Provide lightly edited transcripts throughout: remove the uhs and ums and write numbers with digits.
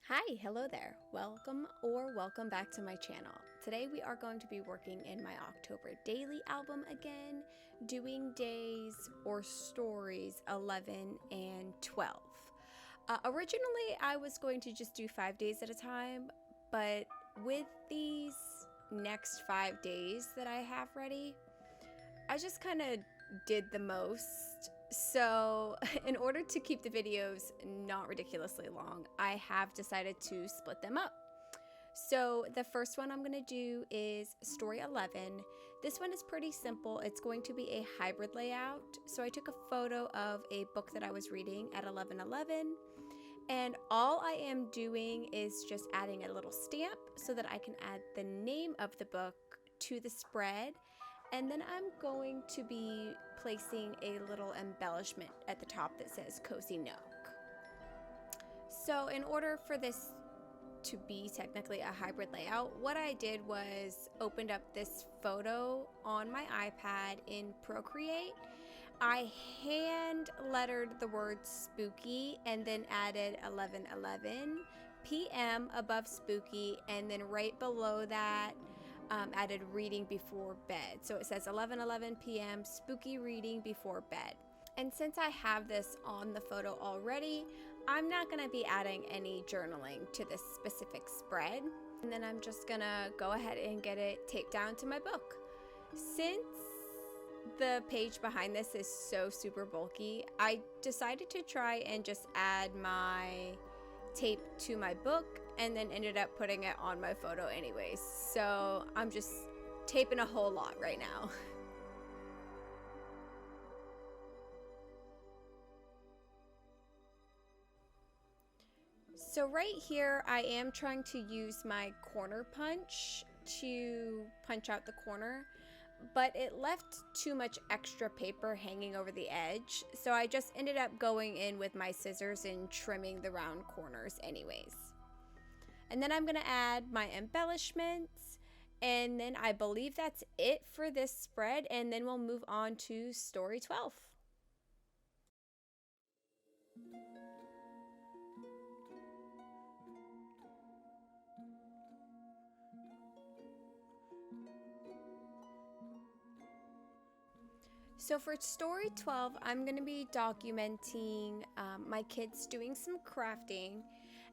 Hi, hello there. Welcome back to my channel. Today we are going to be working in my October daily album again, doing days or stories 11 and 12. Originally I was going to just do 5 days at a time, but with these next 5 days that I have ready, I just kind of did the most. So in order to keep the videos not ridiculously long, I have decided to split them up. So the first one I'm going to do is story 11. This one is pretty simple. It's going to be a hybrid layout. So I took a photo of a book that I was reading at 11:11, and all I am doing is just adding a little stamp so that I can add the name of the book to the spread. And then I'm going to be placing a little embellishment at the top that says Cozy Nook. So in order for this to be technically a hybrid layout, what I did was opened up this photo on my iPad in Procreate. I hand lettered the word spooky and then added 11:11 p.m. above spooky, and then right below that added reading before bed. So it says 11:11 p.m. spooky reading before bed. And since I have this on the photo already, I'm not going to be adding any journaling to this specific spread. And then I'm just going to go ahead and get it taped down to my book. Since the page behind this is so super bulky, I decided to try and just add my tape to my book and then ended up putting it on my photo anyways. So I'm just taping a whole lot right now. So right here I am trying to use my corner punch to punch out the corner, but it left too much extra paper hanging over the edge, so I just ended up going in with my scissors and trimming the round corners anyways. And then I'm going to add my embellishments, and then I believe that's it for this spread, and then we'll move on to story 12. So for story 12, I'm going to be documenting my kids doing some crafting,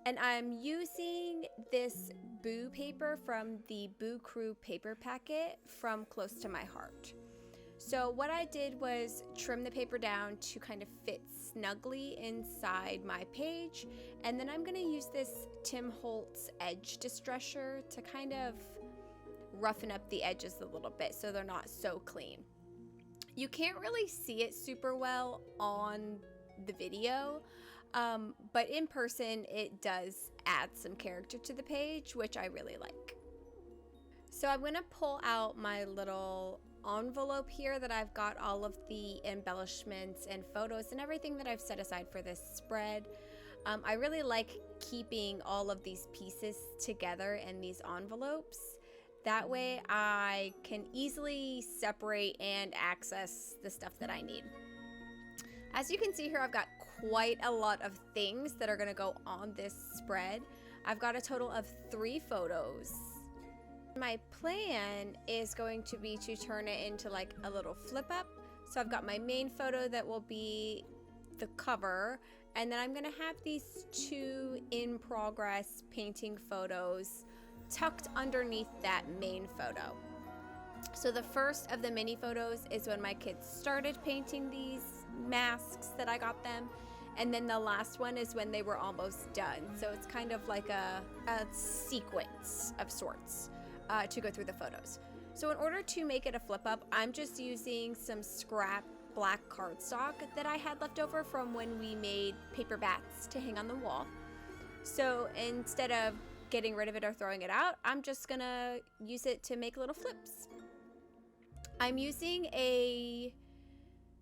and I'm using this Boo paper from the Boo Crew paper packet from Close to My Heart. So what I did was trim the paper down to kind of fit snugly inside my page, and then I'm going to use this Tim Holtz edge distresser to kind of roughen up the edges a little bit so they're not so clean. You can't really see it super well on the video, but in person it does add some character to the page, which I really like. So I'm going to pull out my little envelope here that I've got all of the embellishments and photos and everything that I've set aside for this spread. I really like keeping all of these pieces together in these envelopes. That way I can easily separate and access the stuff that I need. As you can see here, I've got quite a lot of things that are going to go on this spread. I've got a total of 3 photos. My plan is going to be to turn it into like a little flip up. So I've got my main photo that will be the cover, and then I'm going to have these 2 in progress painting photos tucked underneath that main photo. So the first of the mini photos is when my kids started painting these masks that I got them, and then the last one is when they were almost done. So it's kind of like a sequence of sorts to go through the photos. So in order to make it a flip up, I'm just using some scrap black cardstock that I had left over from when we made paper bats to hang on the wall. So instead of getting rid of it or throwing it out, I'm just gonna use it to make little flips. I'm using a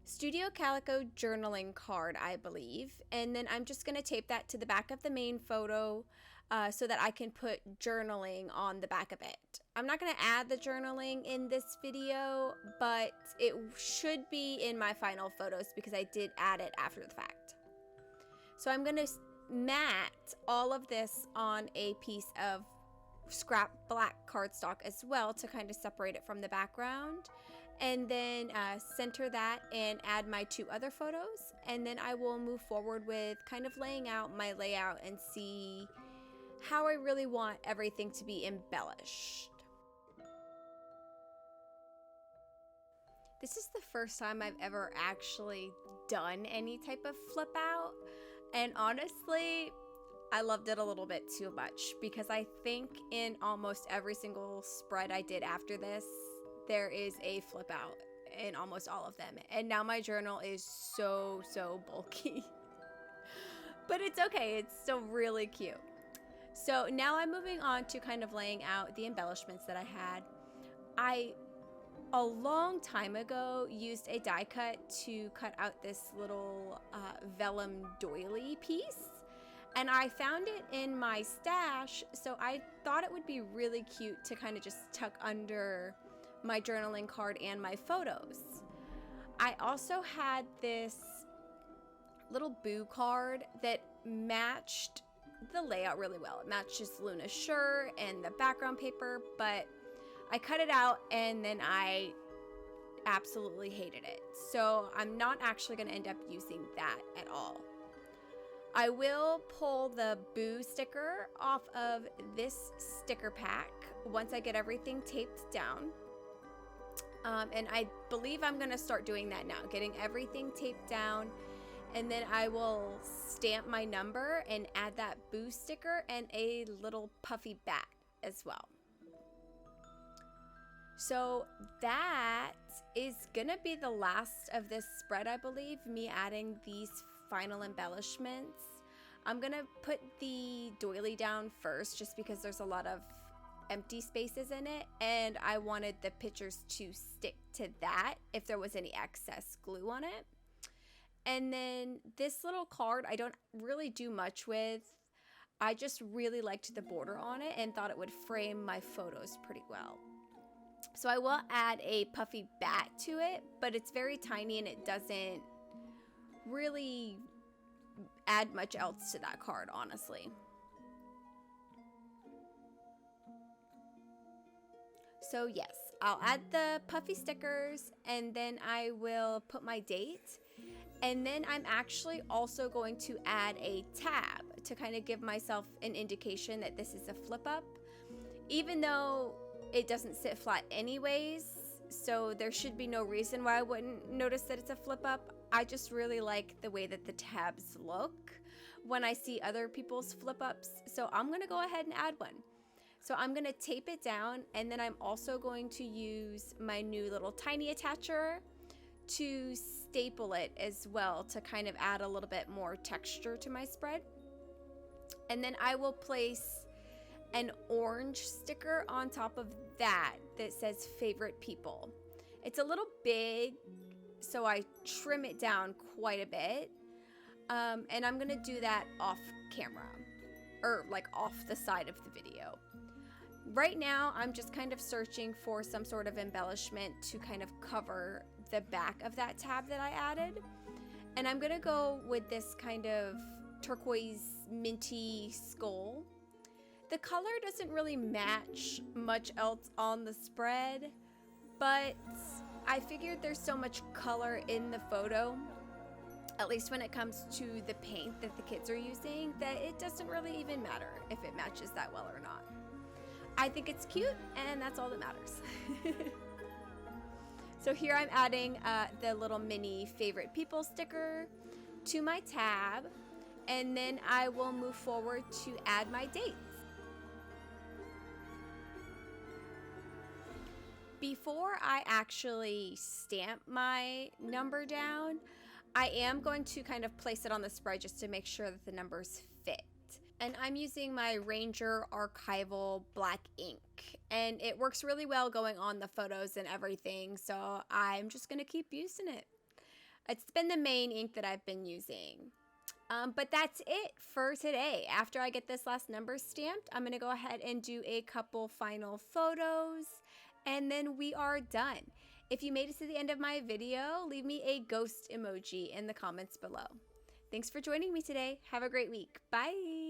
Studio Calico journaling card, I believe, and then I'm just gonna tape that to the back of the main photo so that I can put journaling on the back of it. I'm not gonna add the journaling in this video, but it should be in my final photos because I did add it after the fact. So I'm gonna matte all of this on a piece of scrap black cardstock as well to kind of separate it from the background, and then center that and add my 2 other photos, and then I will move forward with kind of laying out my layout and see how I really want everything to be embellished. This is the first time I've ever actually done any type of flip out, and honestly, I loved it a little bit too much, because I think in almost every single spread I did after this, there is a flip out in almost all of them, and now my journal is so bulky. But it's okay, it's still really cute. So now I'm moving on to kind of laying out the embellishments that I had. A long time ago used a die cut to cut out this little vellum doily piece, and I found it in my stash, so I thought it would be really cute to kind of just tuck under my journaling card and my photos. I also had this little boo card that matched the layout really well. It matches Luna's shirt and the background paper, but I cut it out and then I absolutely hated it. So I'm not actually going to end up using that at all. I will pull the boo sticker off of this sticker pack once I get everything taped down. And I believe I'm going to start doing that now, getting everything taped down, and then I will stamp my number and add that boo sticker and a little puffy bat as well. So that is gonna be the last of this spread, I believe, me adding these final embellishments. I'm gonna put the doily down first just because there's a lot of empty spaces in it, and I wanted the pictures to stick to that if there was any excess glue on it. And then this little card I don't really do much with. I just really liked the border on it and thought it would frame my photos pretty well. So I will add a puffy bat to it, but it's very tiny and it doesn't really add much else to that card, honestly. So yes, I'll add the puffy stickers and then I will put my date. And then I'm actually also going to add a tab to kind of give myself an indication that this is a flip up, even though it doesn't sit flat anyways, so there should be no reason why I wouldn't notice that it's a flip up. I just really like the way that the tabs look when I see other people's flip ups, so I'm gonna go ahead and add one. So I'm gonna tape it down, and then I'm also going to use my new little tiny attacher to staple it as well to kind of add a little bit more texture to my spread. And then I will place an orange sticker on top of that says favorite people. It's a little big, so I trim it down quite a bit. And I'm gonna do that off camera, or like off the side of the video. Right now, I'm just kind of searching for some sort of embellishment to kind of cover the back of that tab that I added. And I'm gonna go with this kind of turquoise minty skull. The color doesn't really match much else on the spread, but I figured there's so much color in the photo, at least when it comes to the paint that the kids are using, that it doesn't really even matter if it matches that well or not. I think it's cute, and that's all that matters. So here I'm adding the little mini favorite people sticker to my tab, and then I will move forward to add my dates. Before I actually stamp my number down, I am going to kind of place it on the spread just to make sure that the numbers fit. And I'm using my Ranger Archival black ink, and it works really well going on the photos and everything, so I'm just gonna keep using it. It's been the main ink that I've been using. But that's it for today. After I get this last number stamped, I'm gonna go ahead and do a couple final photos, and then we are done. If you made it to the end of my video, leave me a ghost emoji in the comments below. Thanks for joining me today. Have a great week. Bye.